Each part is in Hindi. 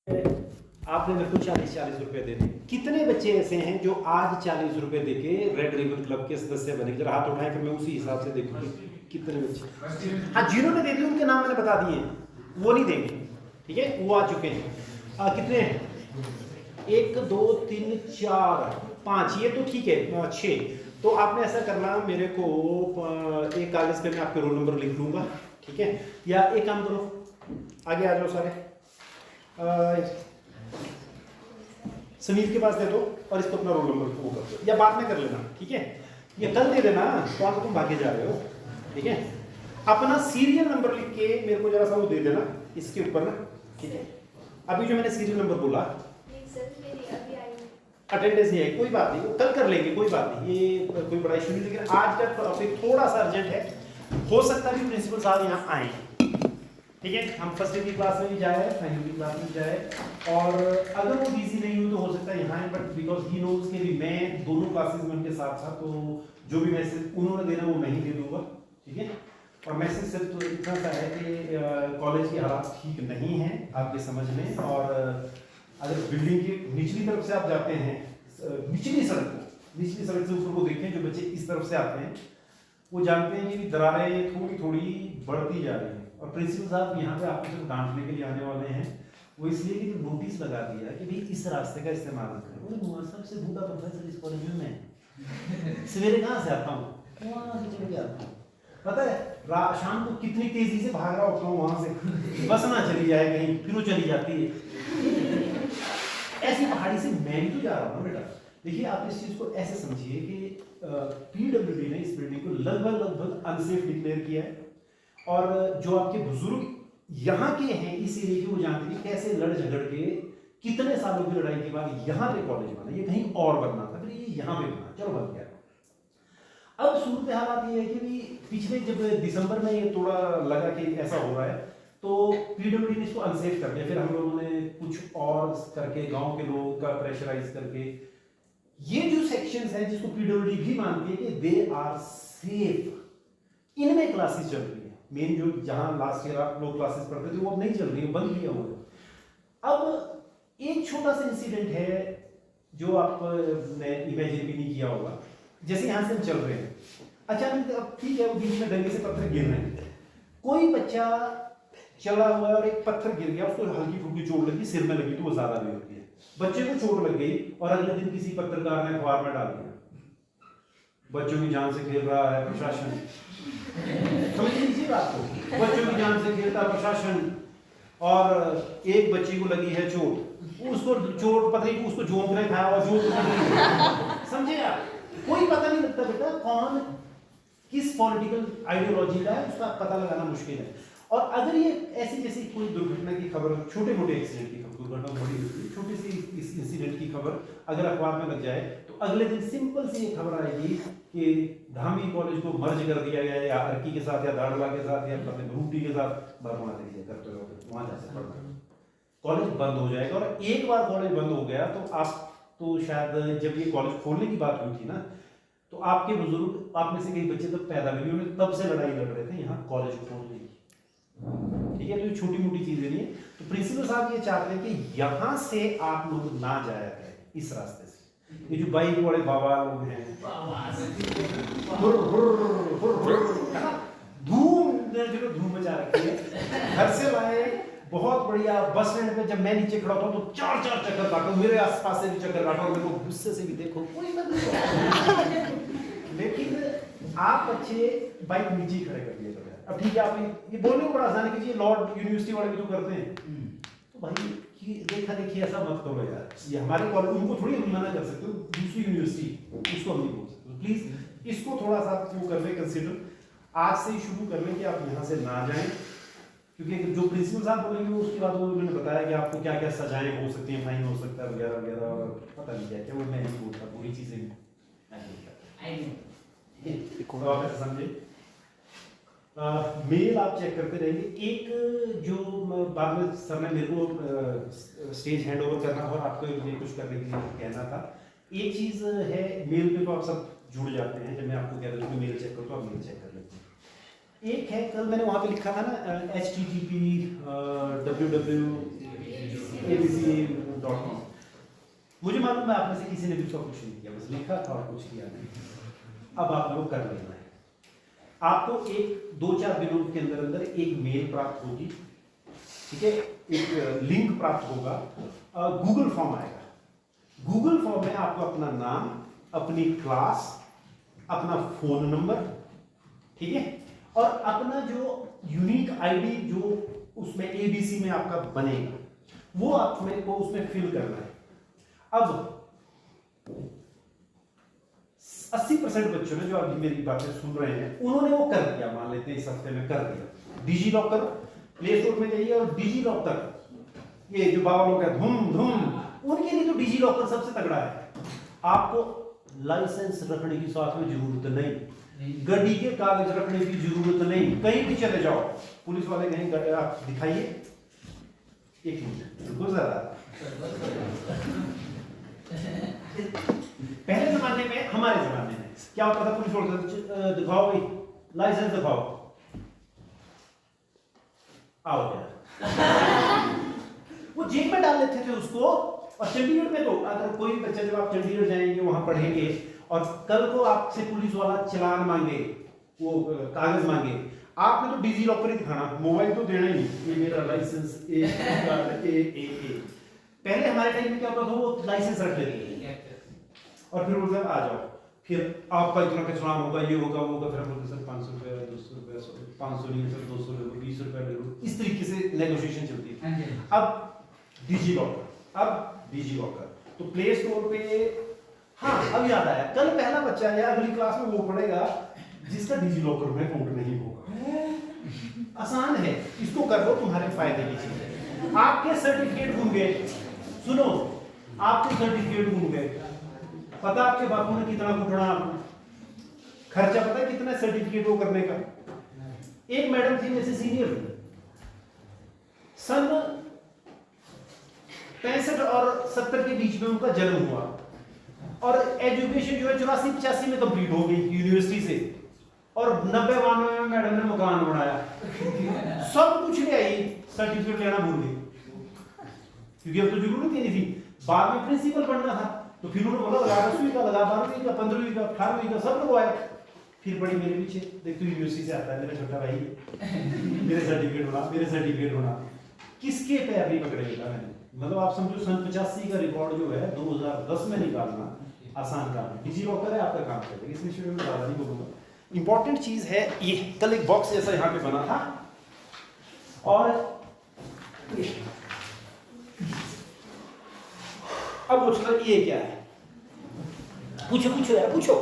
आपने मेरे को 40 रुपए देने। कितने बच्चे ऐसे हैं जो आज 40 रुपए देके रेड रिबन क्लब के सदस्य बने? जरा हाथ उठाएं, फिर मैं उसी हिसाब से देखूंगी कितने बच्चे। हाँ, जिन्होंने दे दिए उनके नाम मैंने बता दिए, वो नहीं देंगे, ठीक है, वो आ चुके हैं। कितने? 1 2 3 4 5, ये तो ठीक है, 6। तो आपने ऐसा करना, मेरे को एक कागज पे मैं आपके रोल नंबर लिख लूंगा, ठीक है? या एक काम करो, आगे आ जाओ सारे, समीर के पास दे दो और इसको अपना रोल नंबर वो कर दो, या बाद में कर लेना, ठीक है? ये कल दे देना, तो आप तुम भागे जा रहे हो, ठीक है? अपना सीरियल नंबर लिख के मेरे को जरा सा वो दे देना इसके ऊपर ना, ठीक है? अभी जो मैंने सीरियल नंबर बोला, अटेंडेंस नहीं है, कोई बात नहीं, कल कर लेंगे, कोई बात नहीं, ये कोई बड़ा इशू नहीं। लेकिन आज का टॉपिक थोड़ा सा अर्जेंट है, हो सकता है कि प्रिंसिपल साहब यहाँ आए, ठीक है? हम फर्स्ट डे की क्लास में भी जाए, फाइनल की क्लास में जाए, और अगर वो बिजी नहीं हुई तो हो सकता है यहाँ है, बट बिकॉज ही नोज के भी मैं दोनों क्लासेस में उनके साथ था, तो जो भी मैसेज उन्होंने देना वो मैं ही दे दूंगा, ठीक है? और मैसेज सिर्फ तो इतना सा है कि कॉलेज की हालात ठीक नहीं है आपके समझ में, और अगर बिल्डिंग की निचली तरफ से आप जाते हैं, निचली सड़क से ऊपर को देखें, जो बच्चे इस तरफ से आते हैं वो जानते हैं कि दरारें थोड़ी थोड़ी बढ़ती जा रही हैं, और प्रिंसिपल साहब यहाँ पे आपको सिर्फ डांटने के लिए आने वाले हैं, वो इसलिए कि नोटिस लगा दिया कि भाई इस रास्ते का इस्तेमाल करें। वो सबसे बूढ़ा प्रोफेसर इस कॉलेज में मैं सवेरे कहाँ से आता हूँ, वहाँ से चल के आता हूँ, पता है शाम को कितनी तेजी से भाग रहा होता हूँ वहाँ से, बस ना चली जाए कहीं, फिर वो चली जाती है। ऐसी पहाड़ी से मैं भी तो जा रहा हूँ बेटा। देखिए, आप इस चीज को ऐसे समझिए कि पीडब्ल्यूडी ने इस बिल्डिंग को लगभग अनसेफ डिक्लेयर किया है, और जो आपके बुजुर्ग यहाँ के हैं इस एरिया के, वो जानते हैं कैसे लड़ झगड़ के कितने सालों की लड़ाई के बाद यहाँ पे कॉलेज बना। ये कहीं और बनना था, फिर ये यहाँ पे बना, चलो बन गया। अब सूरत हालात ये है कि भी पिछले जब दिसंबर में ये थोड़ा लगा कि ऐसा हो रहा है, तो पीडब्ल्यूडी ने इसको अनसेफ कर दिया। फिर हम लोगों ने कुछ और करके, गांव के लोगों का प्रेशराइज करके, ये जो सेक्शंस हैं जिसको पीडब्ल्यूडी भी मानती है कि दे आर सेफ, इनमें क्लासेस चल रही है। मेन जो जहां लास्ट ईयर आप लोग क्लासेस पढ़ते थे वो अब नहीं चल रही है, बंद किया हुआ है। अब एक छोटा सा इंसिडेंट है जो आपने इमेजिन भी नहीं किया होगा। जैसे यहां से हम चल रहे हैं, अचानक, अब ठीक है, वो बीच में डंडे से पत्थर गिर रहे हैं, कोई बच्चा चला हुआ है और एक पत्थर गिर गया, उसको हल्की फुल्की चोट लगी, सिर में लगी तो वो ज्यादा नहीं होती है, बच्चे को चोट लग गई और अगले दिन किसी पत्रकार ने अखबार में डाल दिया, बच्चों की जान से खेल रहा है प्रशासन। समझ लीजिए बात को, बच्चों की जान से खेलता प्रशासन, और एक बच्ची को लगी है चोट, उसको चोट पता नहीं, उसको झोंक रहे खाया हुआ चोट, समझे आप? कोई पता नहीं लगता बेटा कौन किस पॉलिटिकल आइडियोलॉजी का है, उसका पता लगाना मुश्किल है। और अगर ये ऐसी जैसी कोई दुर्घटना की खबर, छोटे मोटे एक्सीडेंट की खबर, दुर्घटना बड़ी होती है, छोटी सी इस इंसिडेंट की खबर अगर अखबार में लग जाए, तो अगले दिन सिंपल सी ये खबर आएगी कि धामी कॉलेज को मर्ज कर दिया गया, या अर्की के साथ, या दाड़वा के साथ, या रूटी के साथ, बरवा दीजिए करते रहो, वहां जा से पढ़ना, कॉलेज बंद हो जाएगा। और एक बार कॉलेज बंद हो गया तो आप तो शायद जब ये कॉलेज खोलने की बात हुई थी ना, तो आपके बुजुर्ग, आप में से कई बच्चे तब पैदा भी हुए, तब से लड़ाई लड़ रहे थे यहाँ कॉलेज खोलने की, ठीक है? तो ये छोटी मोटी चीजें नहीं है। तो प्रिंसिपल साहब ये चाहते हैं कि यहाँ से आप लोग ना जाया करें, इस रास्ते से। ये जो बाइक वाले बाबा लोग हैं, धूम मचा रखी है, घर से लाए, बहुत बढ़िया, बस स्टैंड पे जब मैं नीचे खड़ा था तो 4-4 चक्कर काटो, मेरे आसपास से भी चक्कर काटो, और मेरे को गुस्से से भी देखो, कोई मतलब लेकिन आप अच्छे बाइक नीचे ही खड़े कर दिए करो। अब ठीक है, आप ये बोलने को बड़ा आसान है कि लॉर्ड यूनिवर्सिटी वाले भी तो करते हैं, तो भाई देखा देखिए ऐसा मत करो यार, ये हमारे कॉलेज, उनको थोड़ी हम मना कर सकते हो, दूसरी यूनिवर्सिटी उसको हम नहीं बोल सकते। प्लीज इसको थोड़ा सा वो कर ले, कंसिडर, आज से ही शुरू कर लें कि आप यहाँ से ना जाएं, क्योंकि जो प्रिंसिपल साहब बोलेंगे उसके बाद उन्होंने बताया कि आपको क्या क्या सजाएं हो सकती हैं, फाइन हो सकता है वगैरह वगैरह, और पता नहीं क्या क्या, वो मैं नहीं बोलता, पूरी चीजें आप ऐसा समझे। मेल आप चेक करते रहेंगे। एक जो बाद में सर ने मेरे को स्टेज हैंड ओवर करना और आपको ये कुछ करने के लिए कहना था, एक चीज है, मेल पे तो आप सब जुड़ जाते हैं, जब मैं आपको कह रहा हूँ मेल चेक करो तो आप मेल चेक कर लेते हैं। एक है, कल मैंने वहाँ पे लिखा था ना, HTTP abc.com। मुझे मालूम है आप में से किसी ने भी उसका कुछ नहीं किया, बस लिखा था और कुछ किया नहीं। अब आप लोग कर लेना है। आपको एक 2-4 दिनों के अंदर अंदर एक मेल प्राप्त होगी, ठीक है, एक लिंक प्राप्त होगा, गूगल फॉर्म आएगा। गूगल फॉर्म में आपको अपना नाम, अपनी क्लास, अपना फोन नंबर, ठीक है, और अपना जो यूनिक आईडी जो उसमें एबीसी में आपका बनेगा वो आप मेरे को उसमें फिल करना है। अब 80% बच्चों ने जो अभी मेरी बातें सुन रहे हैं उन्होंने वो कर दिया, मान लेते हैं इस हफ्ते में कर दिया। डिजी लॉकर प्ले स्टोर में जाइए और डिजी लॉकर, ये जो बाबा लोग हैं धूम धूम, उनके लिए तो डिजी लॉकर सबसे तगड़ा है। आपको लाइसेंस रखने की साथ में जरूरत नहीं, गाड़ी के कागज रखने की जरूरत नहीं, कहीं भी चले जाओ, पुलिस वाले कहीं आप दिखाइए, एक मिनट गुजरा। पहले जमाने में, हमारे जमाने में क्या होता था, पुलिस बोलता था दिखाओ भाई लाइसेंस दिखाओ, आओ यार। वो जेल में डाल लेते थे उसको। और चंडीगढ़ में तो अगर कोई बच्चा, जब आप चंडीगढ़ जाएंगे वहां पढ़ेंगे और कल को आपसे पुलिस वाला चालान मांगे, वो कागज मांगे, आपने तो डिजी लॉकर ही दिखाना, मोबाइल तो देना ही नहीं, ये मेरा लाइसेंस ए। पहले हमारे टाइम में क्या होता था, वो लाइसेंस रख लेते और फिर बोलते आ जाओ, फिर आपका इतना का चालान होगा, ये होगा वो होगा, फिर बोलते सर 500 रुपये, 200 रुपये, 500 नहीं सर 200 ले लो, 20 रुपये ले लो, इस तरीके से नेगोशिएशन चलती है। अब डिजी लॉकर तो प्ले स्टोर पे, हाँ अब याद आया, कल पहला बच्चा या अगली क्लास में वो पढ़ेगा जिसका डिजी लॉकर में अकाउंट नहीं होगा। आसान है, इसको कर लो, तुम्हारे फायदे की चीज है। आपके सर्टिफिकेट गुम गए, सुनो, आपके सर्टिफिकेट गुम गए, पता आपके बापू ने कितना घुटना, खर्चा पता है कितना सर्टिफिकेट वो करने का। एक मैडम थी मेरे से सीनियर, सन 65 और 70 के बीच में उनका जन्म हुआ और एजुकेशन जो है 84-85 में कंप्लीट हो गई यूनिवर्सिटी से, और 90-92 में मैडम ने मकान बनाया। सब कुछ ले आई, सर्टिफिकेट लेना भूल गई, क्योंकि अब तो जरूरत ही नहीं थी, बाद में प्रिंसिपल बनना था, तो फिर उन्होंने बोला लगा 10वीं का, लगा 12वीं का, 15वीं का, 18वीं का, सब लोग आए। फिर बड़ी मेरे पीछे, देख तू यूनिवर्सिटी से आता है, मेरा छोटा भाई मेरे सर्टिफिकेट बना, किसके पैर नहीं पकड़ेगा मैंने। मतलब आप समझो सन 85 का रिकॉर्ड जो है 2010 में निकालना आसान काम है। डिजी लॉकर है, आपका काम करेगा, इस विषय में ज़्यादा नहीं बोलूँगा। इंपॉर्टेंट चीज़ है ये, कल एक बॉक्स जैसा यहाँ पे बना था, और अब पूछो ये क्या है, पूछो यार पूछो।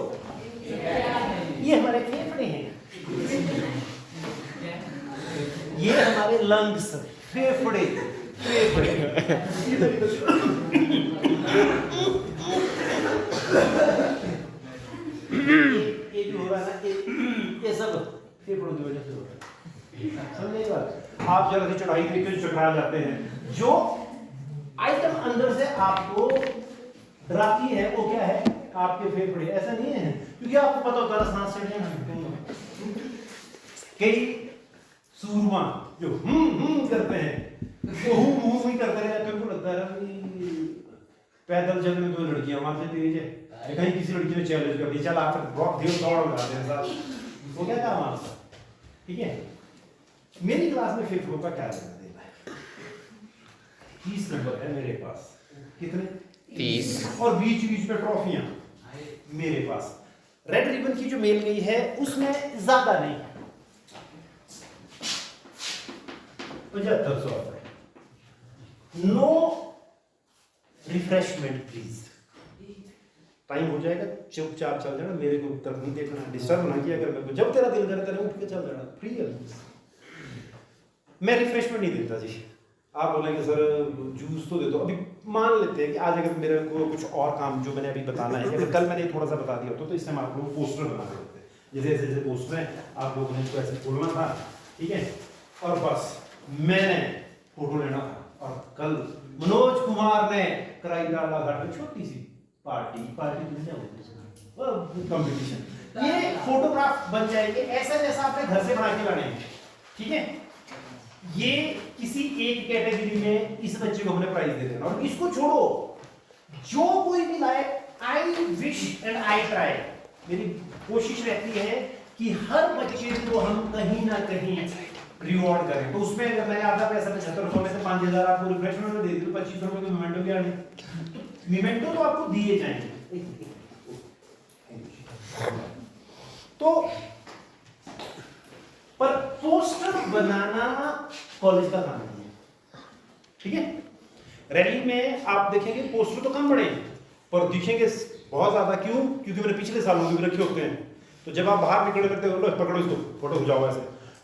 ये हमारे फेफड़े हैं, ये हमारे लंग्स, फेफड़े। ये जो हो रहा है ना, ये सब फेफड़ों की वजह से हो रहा है, समझे ये बात। आप जरा सी चढ़ाई तरीके से चढ़ा जाते हैं, जो आइटम अंदर से आपको डराती है वो क्या है, आपके फेफड़े। ऐसा नहीं है, क्योंकि आपको पता होता है सांस चढ़ने, कई सूरमा जो करते हैं, वो ही करते रहते हैं, उनको लगता है पैदल चलने में तो लड़कियां वहां से तेज है, कहीं किसी लड़की ने चैलेंज कर दिया, चल आप ब्लॉक दे दौड़ लगा दे साथ, वो क्या काम आपका, ठीक है। मेरी क्लास में फेफड़ों का क्या लेना देना है, 30 नंबर है मेरे पास, कितने 30, और बीच में ट्रॉफियां मेरे पास। रेड रिबन की जो मेल गई है उसमें ज्यादा नहीं, 7500 रुपए। नो रिफ्रेशमेंट प्लीज, टाइम हो जाएगा चुपचाप चल जाना, मेरे को तरफ नहीं देखना, डिस्टर्ब ना किया कर, मेरे को जब तेरा दिल करे तेरे उठ के चल जाना, फ्री है। मैं रिफ्रेशमेंट नहीं देता जी। आप बोलेंगे सर जूस तो दे दो, अभी मान लेते हैं कि आज अगर मेरे को कुछ और काम जो मैंने अभी बताना है, अगर कल मैंने थोड़ा सा बता दिया होता तो इस टाइम आप लोग पोस्टर बना रहे होते, जैसे जैसे पोस्टर है आप लोगों ने इसको ऐसे बोलना था, ठीक है, और बस मैंने फोटो लेना था, और कल मनोज कुमार ने कराई डाला घाट में छोटी सी पार्टी कंपटीशन, ये फोटोग्राफ बन जाएंगे ऐसा जैसा आपने घर से बना के लाने हैं, ठीक है। ये किसी एक कैटेगरी में इस बच्चे को हमने प्राइज दे देना, और इसको छोड़ो जो कोई भी लाए, I wish and I try, मेरी कोशिश रहती है कि हर बच्चे को हम कहीं ना कहीं रिवॉर्ड करें। तो उसमें अगर मैंने आधा पैसा 7500 में से 5000 आपको रिफ्रेशमेंट में दे दी, 2500 रुपए के मोमेंटो क्या है, तो मोमेंटो तो आपको दिए जाएंगे। तो पर पोस्टर बनाना कॉलेज का काम नहीं है, ठीक है। रैली में आप देखेंगे पोस्टर तो कम बड़े पर दिखेंगे बहुत ज्यादा, क्यों? क्योंकि मैंने पिछले सालों में भी रखे होते हैं। तो जब आप बाहर निकले लगते हो, लो पकड़ो इसको, फोटो खिंचाओ ऐसे,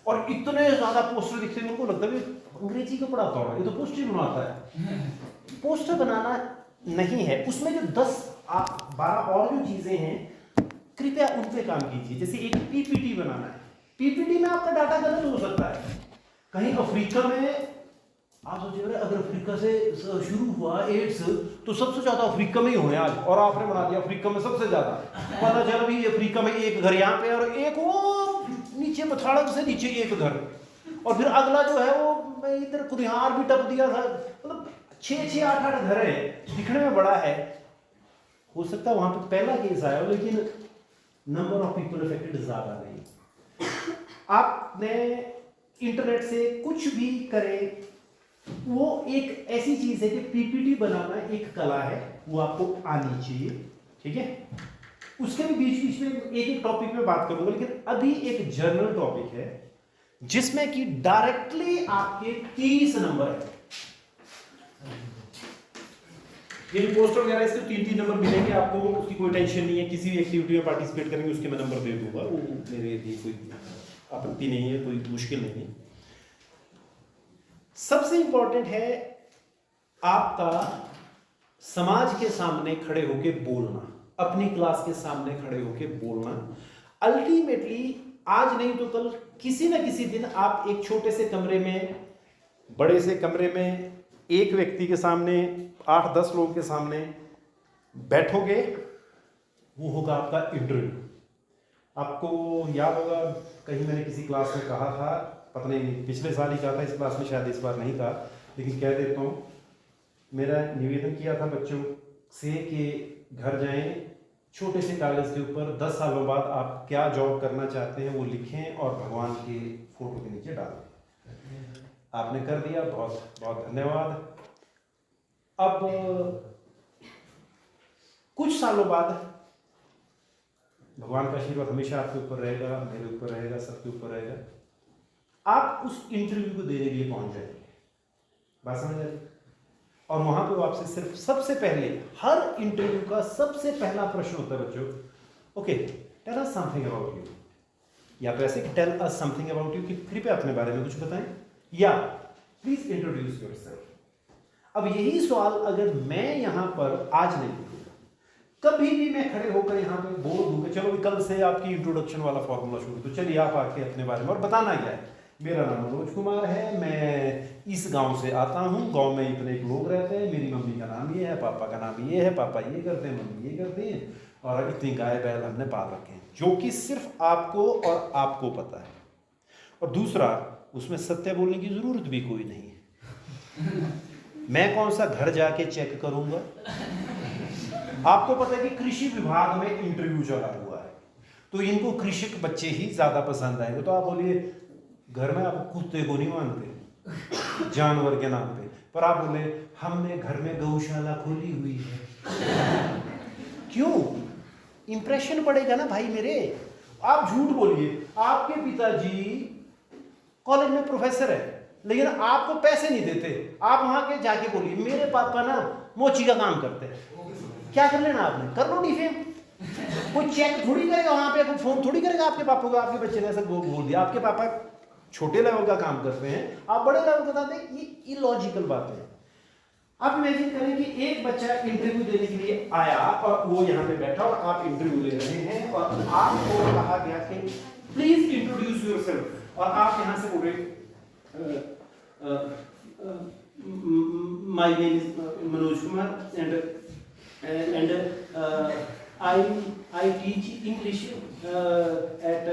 और इतने ज्यादा पोस्टर दिखते हैं, उनको लगता है अंग्रेजी का पढ़ाता होगा, ये तो पोस्टर ही बनाता है। पोस्टर बनाना नहीं है, उसमें जो 10-12 और जो चीजें हैं कृपया उन पे काम कीजिए। जैसे एक पीपीटी बनाना है, पीपीटी में आपका डाटा गलत हो सकता है। कहीं अफ्रीका में आप सोच रहे अगर अफ्रीका से शुरू हुआ एड्स तो सबसे ज्यादा अफ्रीका में ही होने आज, और आपने बना दिया अफ्रीका में सबसे ज्यादा। पता चला भी अफ्रीका में एक घर यहाँ पे और एक वो नीचे मथाड़क से नीचे एक घर, और फिर अगला जो है वो इधर कुरिहार भी टप दिया था। मतलब 6-8 घर है, दिखने में बड़ा है। हो सकता है वहां पे पहला केस आया हो, लेकिन नंबर ऑफ पीपल अफेक्टेड ज्यादा नहीं। आपने इंटरनेट से कुछ भी करें, वो एक ऐसी चीज है कि पीपीटी बनाना एक कला है, वो आपको आनी चाहिए, ठीक है। उसके भी बीच बीच में एक एक टॉपिक में बात करूंगा, लेकिन अभी एक जर्नल टॉपिक है जिसमें कि डायरेक्टली आपके 30 नंबर है। ये पोस्ट वगैरह इसके 3-3 नंबर मिलेंगे आपको, उसकी कोई टेंशन नहीं है। किसी भी एक्टिविटी में पार्टिसिपेट करेंगे उसके मैं नंबर दे दूंगा, वो मेरे लिए कोई आपत्ति नहीं है, कोई मुश्किल नहीं है। सबसे इंपॉर्टेंट है आपका समाज के सामने खड़े होके बोलना, अपनी क्लास के सामने खड़े होके बोलना। अल्टीमेटली आज नहीं तो कल किसी ना किसी दिन आप एक छोटे से कमरे में, बड़े से कमरे में, एक व्यक्ति के सामने 8-10 लोगों के सामने बैठोगे, वो होगा आपका इंटरव्यू। आपको याद होगा कहीं मैंने किसी क्लास में कहा था, पता नहीं पिछले साल ही कहा था, इस क्लास में शायद इस बार नहीं कहा, लेकिन कह देता हूँ। मेरा निवेदन किया था बच्चों से कि घर जाएं, छोटे से कागज़ के ऊपर 10 सालों बाद आप क्या जॉब करना चाहते हैं वो लिखें और भगवान के फोटो के नीचे डाल दें। आपने कर दिया, बहुत बहुत धन्यवाद। अब कुछ सालों बाद भगवान का आशीर्वाद हमेशा आपके ऊपर रहेगा, मेरे ऊपर रहेगा, सबके ऊपर रहेगा। आप उस इंटरव्यू को देने के लिए पहुंच जाएंगे, बात समझ आ रही? और वहां पे वो आपसे सिर्फ सबसे पहले, हर इंटरव्यू का सबसे पहला प्रश्न होता है बच्चों, okay tell us something about you, या तो ऐसे कि tell us something about you, कि कृपया अपने बारे में कुछ बताएं, या प्लीज इंट्रोड्यूस योरसेल्फ। अब यही सवाल अगर मैं यहां पर आज नहीं पूछूंगा, कभी भी मैं खड़े होकर यहाँ पे बोल दूंगा चलो कल से आपकी इंट्रोडक्शन वाला फॉर्मूला शुरू, तो चलिए आप आके अपने बारे में और बताना क्या है। मेरा नाम मनोज कुमार है, मैं इस गांव से आता हूँ, गांव में इतने लोग रहते हैं, मेरी मम्मी का नाम ये है, पापा का नाम ये है, पापा ये करते हैं, मम्मी ये करती हैं, और इतनी गाय बैल हमने पाल रखे हैं, जो कि सिर्फ आपको और आपको पता है। और दूसरा, उसमें सत्य बोलने की जरूरत भी कोई नहीं है। मैं कौन सा घर जाके चेक करूंगा? आपको पता है कि कृषि विभाग में इंटरव्यू चला हुआ है, तो इनको कृषक बच्चे ही ज्यादा पसंद आएंगे। तो आप बोलिए घर में आप कुत्ते को नहीं मानते जानवर के नाम पे, पर आप बोले हमने घर में गौशाला खोली हुई है। क्यों? इंप्रेशन पड़ेगा ना भाई मेरे। आप झूठ बोलिए, आपके पिताजी कॉलेज में प्रोफेसर है लेकिन आपको पैसे नहीं देते, आप वहां के जाके बोलिए मेरे पापा ना मोची का काम करते हैं, क्या कर लेना आपने? कर लो डिफेम। कोई चेक थोड़ी करेगा वहां पे, कोई फोन थोड़ी करेगा आपके पापा को, आपके बच्चे ने ऐसा बोल दिया। आपके पापा छोटे लेवल का काम करते हैं, आप बड़े लेवल का बताते हैं, ये इलॉजिकल बात है। आप इमेजिन करें कि एक बच्चा इंटरव्यू देने के लिए आया और वो यहाँ पे बैठा और आप इंटरव्यू ले रहे हैं और आपको कहा गया कि प्लीज इंट्रोड्यूस योरसेल्फ, और आप यहाँ से बोल रहे my name is Manoj Kumar and I teach English at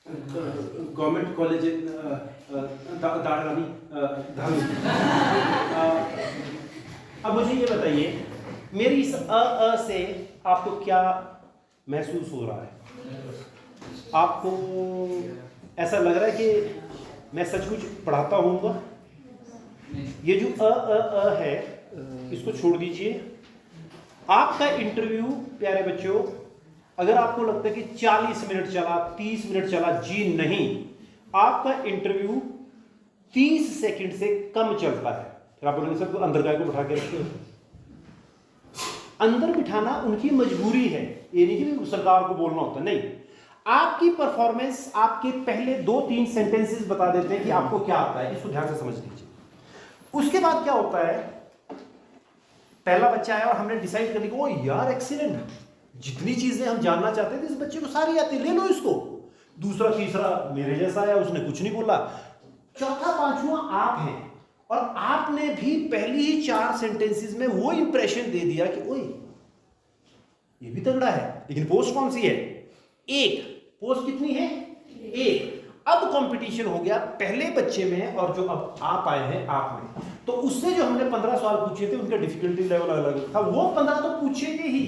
government college Darhgani Dhami. अब मुझे ये बताइए, मेरी इस अ से आपको क्या महसूस हो रहा है? आपको ऐसा लग रहा है कि मैं सचमुच पढ़ाता हूँगा? ये जो अ है इसको छोड़ दीजिए। आपका इंटरव्यू प्यारे बच्चों, अगर आपको लगता है कि 40 मिनट चला, 30 मिनट चला, जी नहीं, आपका इंटरव्यू 30 सेकंड से कम चलता है। फिर आप बोलेंगे सर तो अंदर गाय को बिठा के रखते हो। अंदर बिठाना उनकी मजबूरी है, ये नहीं कि सरकार को बोलना होता, नहीं। आपकी परफॉर्मेंस आपके पहले 2-3 सेंटेंसेस बता देते हैं कि आपको क्या आता है, इसको ध्यान से समझ लीजिए। उसके बाद क्या होता है, पहला बच्चा आया और हमने डिसाइड कर लिया, ओ यार एक्सीलेंट, जितनी चीजें हम जानना चाहते थे इस बच्चे को सारी आती, ले लो इसको। दूसरा तीसरा मेरे जैसा आया, उसने कुछ नहीं बोला। चौथा पांचवा आप हैं और आपने भी पहली ही 4 सेंटेंसेस में वो इंप्रेशन दे दिया कि ओए ये भी तगड़ा है। लेकिन पोस्ट कौन सी है? 1। पोस्ट कितनी है? 1। अब कंपटीशन हो गया पहले बच्चे में और जो अब आप आए हैं आप में। तो उससे जो हमने 15 सवाल पूछे थे उनका डिफिकल्टी लेवल अलग था, वो 15 तो पूछेंगे ही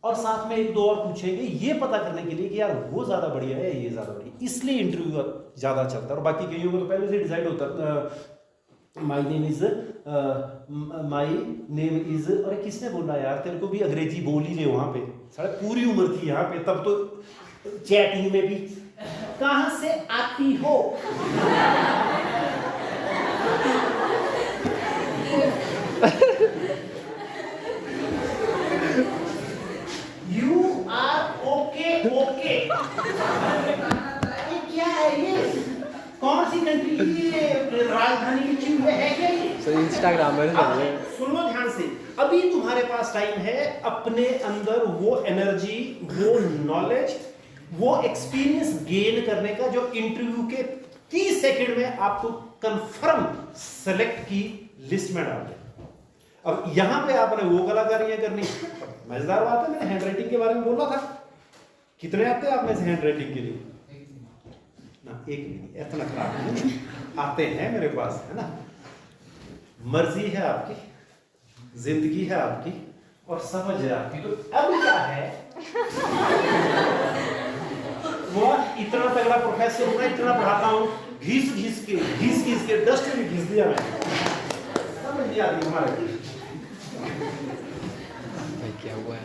और साथ में 1-2 और पूछेंगे, ये पता करने के लिए कि यार वो ज्यादा बढ़िया है ये ज्यादा बढ़िया, इसलिए इंटरव्यू ज्यादा चलता है। और बाकी कईयों को तो पहले से डिसाइड होता, माय नेम इज, अरे किसने बोला यार, तेरे को भी अंग्रेजी बोल ही रहे वहां पे, साढ़े पूरी उम्र थी यहाँ पे, तब तो चैटिंग में भी कहां से आती हो। You are okay okay. ये क्या है? ये कौन सी कंट्री की राजधानी की चीज है क्या ये? सर इंस्टाग्राम में सुन लो ध्यान से, अभी तुम्हारे पास टाइम है अपने अंदर वो एनर्जी, वो नॉलेज, वो एक्सपीरियंस गेन करने का जो इंटरव्यू के 30 सेकंड में आपको कंफर्म सेलेक्ट की लिस्ट में डाल दे। अब यहां पे आपने वो कलाकारियां करनी, मजेदार बात है, मैंने हैंड राइटिंग के बारे में बोला था। कितने आते हैं आप में से हैंड राइटिंग के लिए? ना एक भी, इतना खराब नहीं आते हैं मेरे पास, है ना। मर्जी है आपकी, जिंदगी है आपकी और समझ है आपकी। तो अब क्या है, वो इतना तगड़ा प्रोफेसर हूं, इतना पढ़ाता हूं, घिस के डस्ट में घिस दिया मैं, समझ नहीं आती हमारे। क्या हुआ है?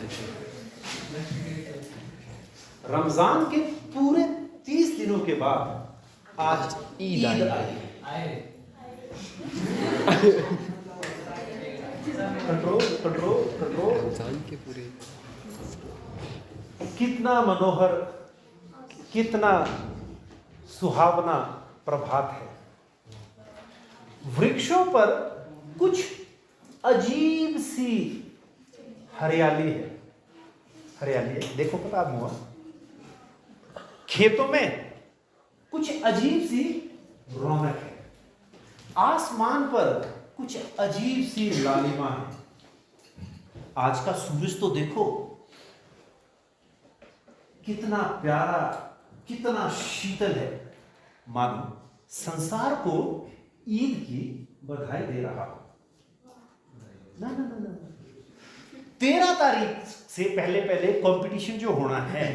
रमजान के पूरे 30 दिनों के बाद आज ईद आई। कंट्रोल। रमजान के पूरे, कितना मनोहर, कितना सुहावना प्रभात है। वृक्षों पर कुछ अजीब सी हरियाली है, देखो पता हुआ। खेतों में कुछ अजीब सी रौनक है, आसमान पर कुछ अजीब सी लालिमा है। आज का सूरज तो देखो कितना प्यारा, कितना शीतल है, मानो संसार को ईद की बधाई दे रहा हो। ना 13 तारीख से पहले कंपटीशन जो होना है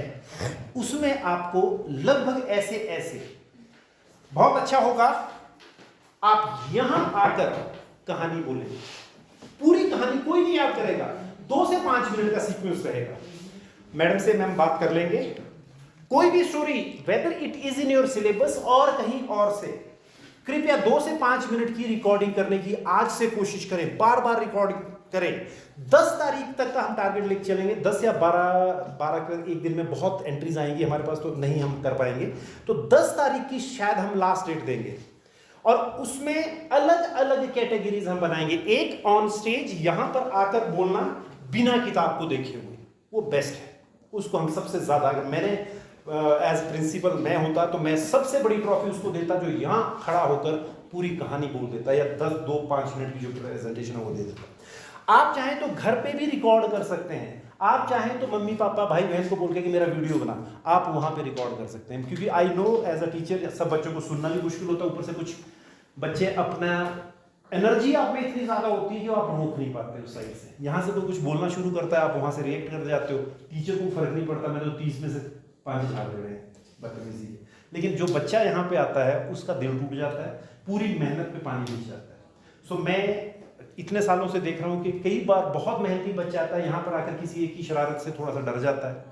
उसमें आपको लगभग ऐसे बहुत अच्छा होगा। आप यहां आकर कहानी बोलेंगे, पूरी कहानी कोई नहीं याद करेगा, 2 से 5 मिनट का सीक्वेंस रहेगा। मैडम से मैम बात कर लेंगे, कोई भी story whether it is in your syllabus और कहीं और से, कृपया 2 से 5 मिनट की रिकॉर्डिंग करने की आज से कोशिश करें, बार बार रिकॉर्डिंग करें। 10 तारीख तक का हम टारगेट लेके चलेंगे। 10 या 12 एक दिन में बहुत एंट्रीज आएंगी हमारे पास, तो नहीं हम कर पाएंगे। तो 10 तारीख की शायद हम लास्ट डेट देंगे और उसमें अलग अलग कैटेगरीज हम बनाएंगे। एक ऑन स्टेज यहां पर आकर बोलना बिना किताब को देखे हुए, वो बेस्ट है, उसको हम सबसे ज्यादा, अगर मैंने एज प्रिंसिपल मैं होता तो मैं सबसे बड़ी ट्रॉफी उसको देता जो यहां खड़ा होकर पूरी कहानी बोल देता, या 2-5 मिनट की जो प्रेजेंटेशन है वो दे देता। आप चाहें तो घर पे भी रिकॉर्ड कर सकते हैं, आप चाहें तो मम्मी पापा भाई बहन को बोल के कि मेरा वीडियो बना, आप वहाँ पे रिकॉर्ड कर सकते हैं। क्योंकि I know as a teacher सब बच्चों को सुनना भी मुश्किल होता है, ऊपर से कुछ बच्चे अपना एनर्जी आप में इतनी ज़्यादा होती है कि आप रोक नहीं पाते उस साइड से। यहाँ से तो कुछ बोलना शुरू करता है, आप वहाँ से रिएक्ट कर जाते हो, टीचर को फर्क नहीं पड़ता, मैंने तो 30 में से 5 झाड़ दे रहे हैं बदतमीजी। लेकिन जो बच्चा यहाँ पे आता है उसका दिल टूट जाता है, पूरी मेहनत पे पानी मिल जाता है। सो मैं इतने सालों से देख रहा हूँ कि कई बार बहुत मेहनती बच्चा आता है, यहाँ पर आकर किसी एक की शरारत से थोड़ा सा डर जाता है,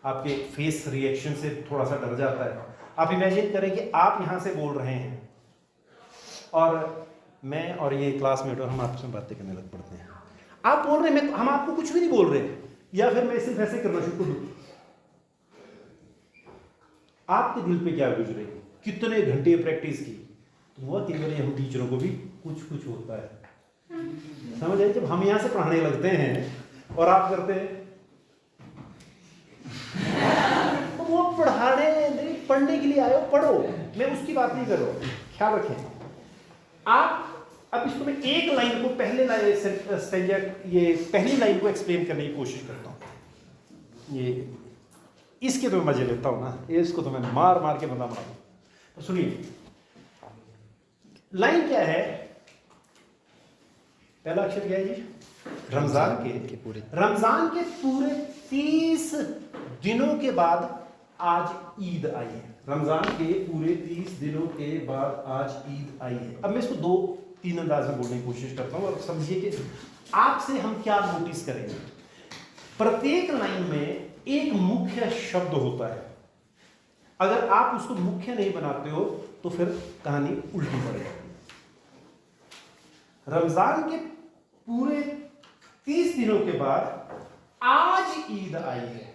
आपके फेस रिएक्शन से थोड़ा सा डर जाता है। आप इमेजिन करें कि आप यहाँ से बोल रहे हैं और मैं और ये क्लासमेट और हम आपसे बातें करने लग पड़ते हैं। आप बोल रहे हैं, हम आपको कुछ भी नहीं बोल रहे, या फिर मैं सिर्फ ऐसे करना शुरू कर दूँ, आपके दिल पे क्या गुजरेगी? कितने घंटे प्रैक्टिस की, तो वो केवल हम टीचरों को भी कुछ कुछ होता है। समझ आए? जब हम यहाँ से पढ़ाने लगते हैं और आप करते हैं तो वो पढ़ाने नहीं, पढ़ने के लिए आए हो, पढ़ो, मैं उसकी बात नहीं कर रहा हूँ, ख्याल रखें। आप अब इसको मैं एक लाइन को पहली लाइन को एक्सप्लेन करने की कोशिश करता हूँ। ये इसके तो मैं मजे लेता हूँ ना, इसको तो मैं मार मार के बंदा बना दूँ। तो सुनिए, लाइन क्या है? पहला अक्षर क्या है जी? रमजान के पूरे 30 दिनों के बाद आज ईद आई है। रमजान के पूरे 30 दिनों के बाद आज ईद आई है। अब मैं इसको 2-3 अंदाज में बोलने की कोशिश करता हूँ और समझिए कि आपसे हम क्या नोटिस करेंगे। प्रत्येक लाइन में एक मुख्य शब्द होता है, अगर आप उसको मुख्य नहीं बनाते हो तो फिर कहानी उल्टी पड़ जाती है। रमजान के पूरे 30 दिनों के बाद आज ईद आई है।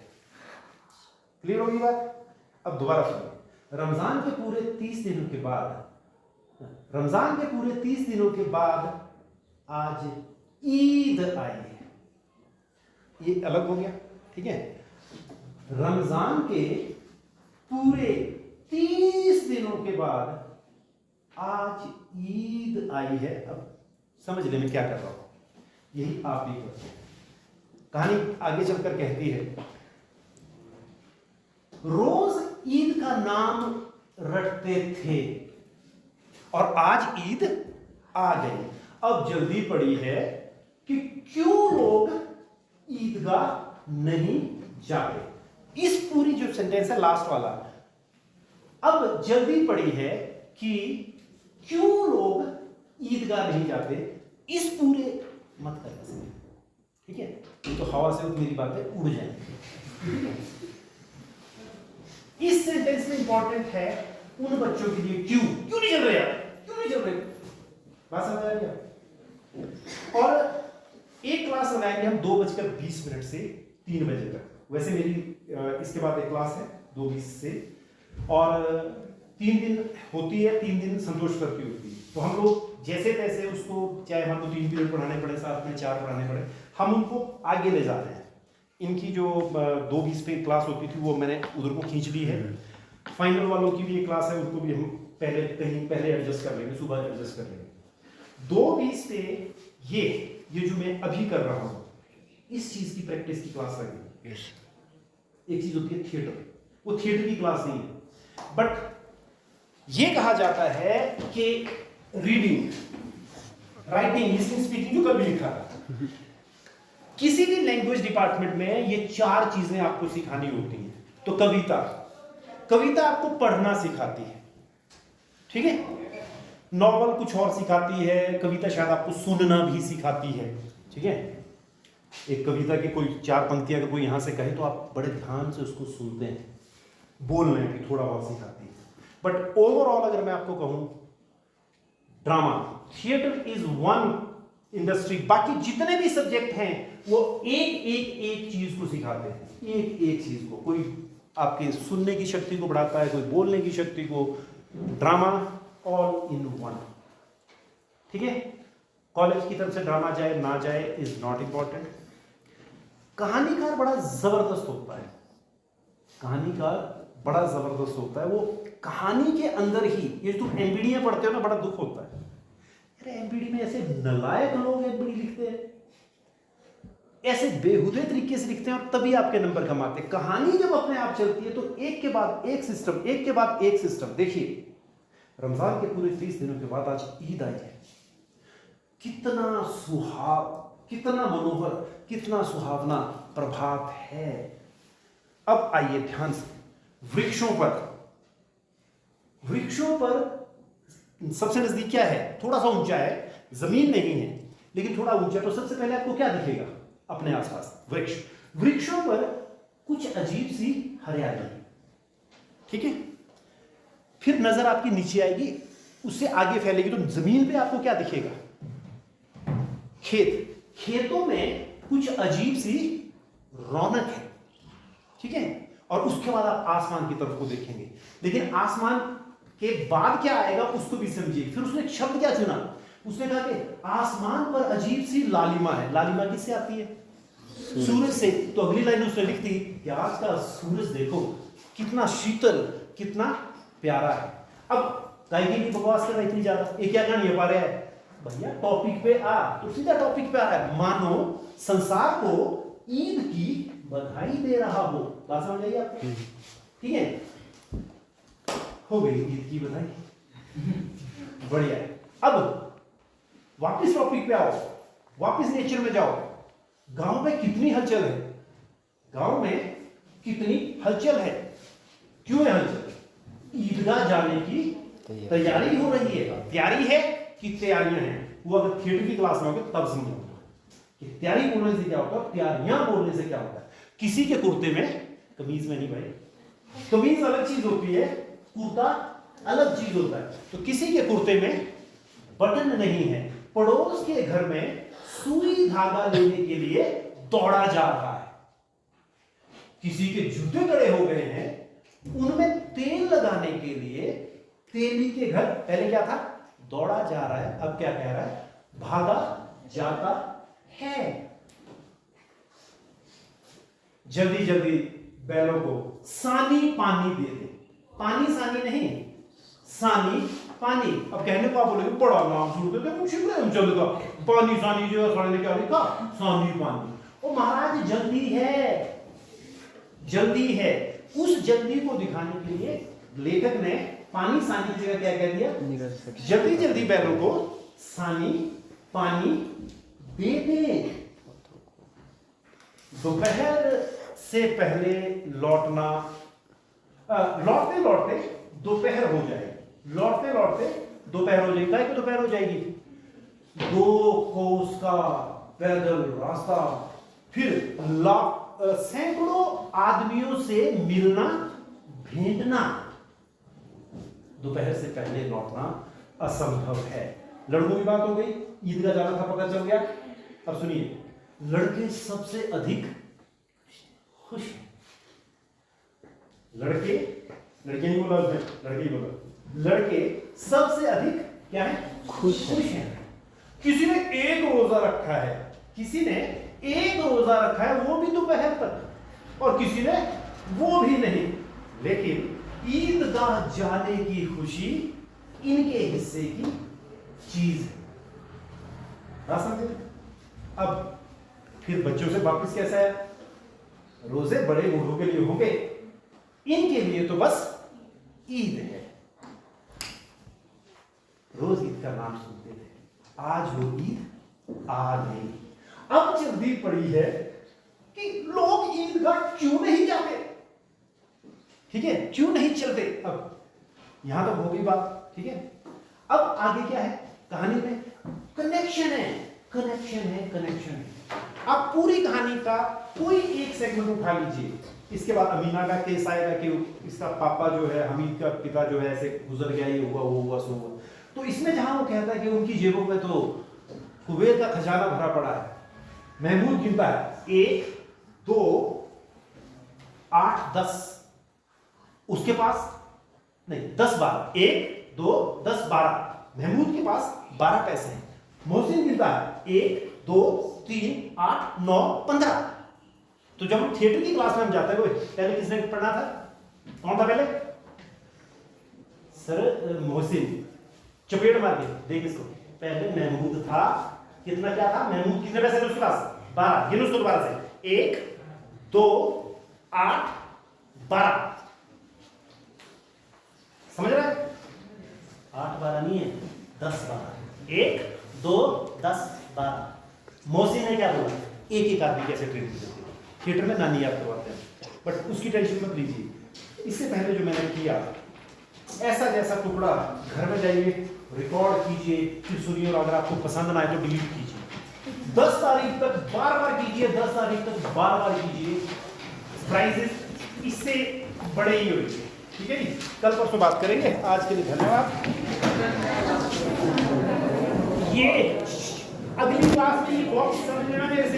क्लियर होगी बात? अब दोबारा सुनिए, रमजान के पूरे 30 दिनों के बाद आज ईद आई है। ये अलग हो गया, ठीक है? रमजान के पूरे 30 दिनों के बाद आज ईद आई है। अब समझ ले मैं क्या कर रहा हूं, यही आप भी करते हैं। कहानी आगे चलकर कहती है, रोज ईद का नाम रटते थे और आज ईद आ गई। अब जल्दी पड़ी है कि क्यों लोग ईदगाह नहीं जाते। इस पूरी जो सेंटेंस है लास्ट वाला, अब जल्दी पड़ी है कि क्यों लोग ईदगाह नहीं जाते, इस पूरे मत करना चाहिए, ठीक है? तो हवा से मेरी बातें उड़ जाएंगी। इस सेंटेंस में इंपॉर्टेंट है उन बच्चों के लिए क्यों नहीं चल रहे यार, क्यों नहीं चल रहे, बात समझ आ रही है? और एक क्लास लगाएंगे हम 2:20 से 3 बजे तक। वैसे मेरी इसके बाद एक क्लास है 2:20 से, और 3 दिन होती है, 3 दिन संतोष सर की होती है। तो हम लोग जैसे तैसे उसको, चाहे हमको 3 पीरियड पढ़ाने पड़े, साथ में 4 पढ़ाने पड़े, हम उनको आगे ले जा रहे हैं। इनकी जो 2:20 पे क्लास होती थी वो मैंने उधर को खींच ली है। फाइनल वालों की भी एक क्लास है, उनको भी हम पहले एडजस्ट कर लेंगे, सुबह एडजस्ट कर लेंगे। 2:20 पे ये जो मैं अभी कर रहा हूँ, इस चीज की प्रैक्टिस की क्लास लगेगी। एक चीज होती है थिएटर, वो थिएटर की क्लास नहीं है, बट ये कहा जाता है कि रीडिंग, राइटिंग, लिसनिंग, स्पीकिंग, जो कभी लिखा था, किसी भी लैंग्वेज डिपार्टमेंट में ये 4 चीजें आपको सिखानी होती हैं। तो कविता आपको पढ़ना सिखाती है, ठीक है? नॉवल कुछ और सिखाती है, कविता शायद आपको सुनना भी सिखाती है, ठीक है? एक कविता की कोई 4 पंक्तियां अगर कोई यहां से कहे तो आप बड़े ध्यान से उसको सुनते हैं, बोलने की थोड़ा बहुत सिखाती है। बट ओवरऑल अगर मैं आपको कहूं, drama, theatre is one industry, बाकी जितने भी सब्जेक्ट हैं वो एक चीज को सिखाते हैं, एक चीज को। कोई आपके सुनने की शक्ति को बढ़ाता है, कोई बोलने की शक्ति को। ड्रामा ऑल इन वन, ठीक है? कॉलेज की तरफ से ड्रामा जाए ना जाए इज नॉट इंपॉर्टेंट। कहानीकार बड़ा जबरदस्त होता है, वो कहानी के अंदर ही, ये तुम एमबीडी में पढ़ते हो ना, बड़ा दुख होता है। अरे एमबीडी में ऐसे नलायक लोग एमबीडी लिखते हैं, ऐसे बेहुदे तरीके से लिखते हैं और तभी आपके नंबर कम आते हैं। कहानी जब अपने आप चलती है तो एक के बाद एक सिस्टम, एक के बाद एक सिस्टम। देखिए रमजान के पूरे 30 दिनों के बाद आज ईद आई है। कितना कितना मनोहर, कितना सुहावना प्रभात है। अब आइए ध्यान से, वृक्षों पर सबसे नजदीक क्या है? थोड़ा सा ऊंचा है, जमीन नहीं है लेकिन थोड़ा ऊंचा। तो सबसे पहले आपको क्या दिखेगा अपने आसपास? वृक्ष। वृक्षों पर कुछ अजीब सी हरियाली, ठीक है। फिर नजर आपकी नीचे आएगी, उससे आगे फैलेगी तो जमीन पे आपको क्या दिखेगा? खेत। खेतों में कुछ अजीब सी रौनक है, ठीक है। और उसके बाद आप आसमान की तरफ को देखेंगे, लेकिन आसमान के बाद क्या आएगा उसको भी समझिए। फिर उसने शब्द क्या चुना? उसने कहा कि आसमान पर अजीब सी लालिमा है। लालिमा किससे आती है? सूरज से। तो अगली लाइन उसने लिख दी कि आज का सूरज देखो कितना शीतल, कितना प्यारा है। अब गायकी की बकवास कर रहा है इतनी ज्यादा, ये क्या कहानी पा रहा है भैया? टॉपिक पे आ, तो सीधा टॉपिक पे आ रहा है। मानो संसार को ईद की बधाई दे रहा हो। बात समझ आई आपको? ठीक है, हो गई ईद की बधाई, बढ़िया है। अब वापस टॉपिक पे आओ, वापस नेचर में जाओ। गांव में कितनी हलचल है? गांव में कितनी हलचल है? क्यों है हलचल? ईदगाह जाने की तैयारी हो रही है। तैयारी है कि तैयारियां हैं? वो अगर थिएटर की क्लास में होगे तब समझोगे कि तैयारी बोलने से क्या होता है, तैयारियां बोलने से क्या होता है। किसी के कुर्ते में, कमीज में नहीं भाई, कमीज अलग चीज होती है, कुर्ता अलग चीज होता है। तो किसी के कुर्ते में बटन नहीं है, पड़ोस के घर में सुई धागा लेने के लिए दौड़ा जा रहा है। किसी के जूते कड़े हो गए हैं, उनमें तेल लगाने के लिए तेली के घर पहले क्या था? दौड़ा जा रहा है। अब क्या कह रहा है? भागा जाता है। जल्दी जल्दी बैलों को सानी पानी दे दे। पानी सानी नहीं, सानी पानी। अब कहने को आप बोलोगे बड़ा नाम सुनते थे मुंशी प्रेमचंद का, पानी सानी जो साले ने क्या लिखा? सानी पानी। ओ महाराज जल्दी है, जल्दी है। उस जल्दी को दिखाने के लिए लेखक ने पानी सानी की जगह क्या कह दिया? जल्दी जल्दी बैलों को सानी पानी दे दे। दोपहर से पहले लौटना, लौटते लौटते दोपहर हो जाएगी। लौटते लौटते दोपहर हो जाएगी। क्या दोपहर हो जाएगी? 2 कोस का पैदल रास्ता, फिर सैकड़ों आदमियों से मिलना भेंटना। दोपहर से पहले लौटना असंभव है। लड़कों की बात हो गई, ईदगाह जाना था पता चल गया। अब सुनिए, लड़के सबसे अधिक खुश हैं। लड़के, लड़के नहीं बोला उसने, लड़के ही बोला। लड़के सबसे अधिक क्या है? खुश हैं। किसी ने एक रोजा रखा है, किसी ने एक रोजा रखा है, वो भी दोपहर तक, और किसी ने वो भी नहीं। लेकिन ईदगाह जाने की खुशी इनके हिस्से की चीज है। ना समझे? अब फिर बच्चों से वापस कैसा है? रोजे बड़े बूढ़ों के लिए होंगे, इनके लिए तो बस ईद है। रोज ईद का नाम सुनते थे, आज वो ईद आ गई। अब जल्दी पड़ी है कि लोग ईदगाह क्यों नहीं जाते? ठीक है, क्यों नहीं चलते? अब यहां तक हो गई बात, ठीक है। अब आगे क्या है कहानी में? कनेक्शन है, कनेक्शन है, कनेक्शन है। आप पूरी कहानी का कोई एक सेगमेंट उठा लीजिए, इसके बाद अमीना का केस आएगा कि इसका पापा जो है, हमीद का पिता जो है ऐसे गुजर गया, ये हुआ वो हुआ सो हुआ। तो इसमें जहां वो कहता है कि उनकी जेबों में तो कुबेर का खजाना भरा पड़ा है, महमूद गिनता है 1 2 8 10, उसके पास नहीं 10 12, 1 2 10 12, महमूद के पास 12 पैसे हैं। मोहसिन गिनता है 1 2 3 8 9 15। तो जब हम थिएटर की क्लास में हम जाते हुए, पहले किसने पढ़ना था? कौन था पहले? सर मोहसिन। चपेट मार के देख इसको, पहले महमूद था। कितना क्या था? महमूद कितने पैसे थे उसके पास? 12 गिनो उसको दोबारा से 1 2 8 12 समझ रहे हैं 8 12 नहीं है 10 12 1 2 10 12 मौसी ने क्या बोला एक आदमी कैसे ट्रेनिंग देते हैं थिएटर में नानी याद करवाते हैं बट उसकी टेंशन मत लीजिए इससे पहले जो मैंने किया ऐसा जैसा टुकड़ा घर में जाइए रिकॉर्ड कीजिए फिर सुनिए और अगर आपको पसंद ना आए तो डिलीट कीजिए 10 तारीख तक बार बार कीजिए 10 तारीख तक बार बार कीजिए प्राइजेस इससे बड़े ही होंगे ठीक है जी कल परसों बात करेंगे आज के लिए धन्यवाद ये अगली क्लास में बॉक्स समझ लेना मेरे से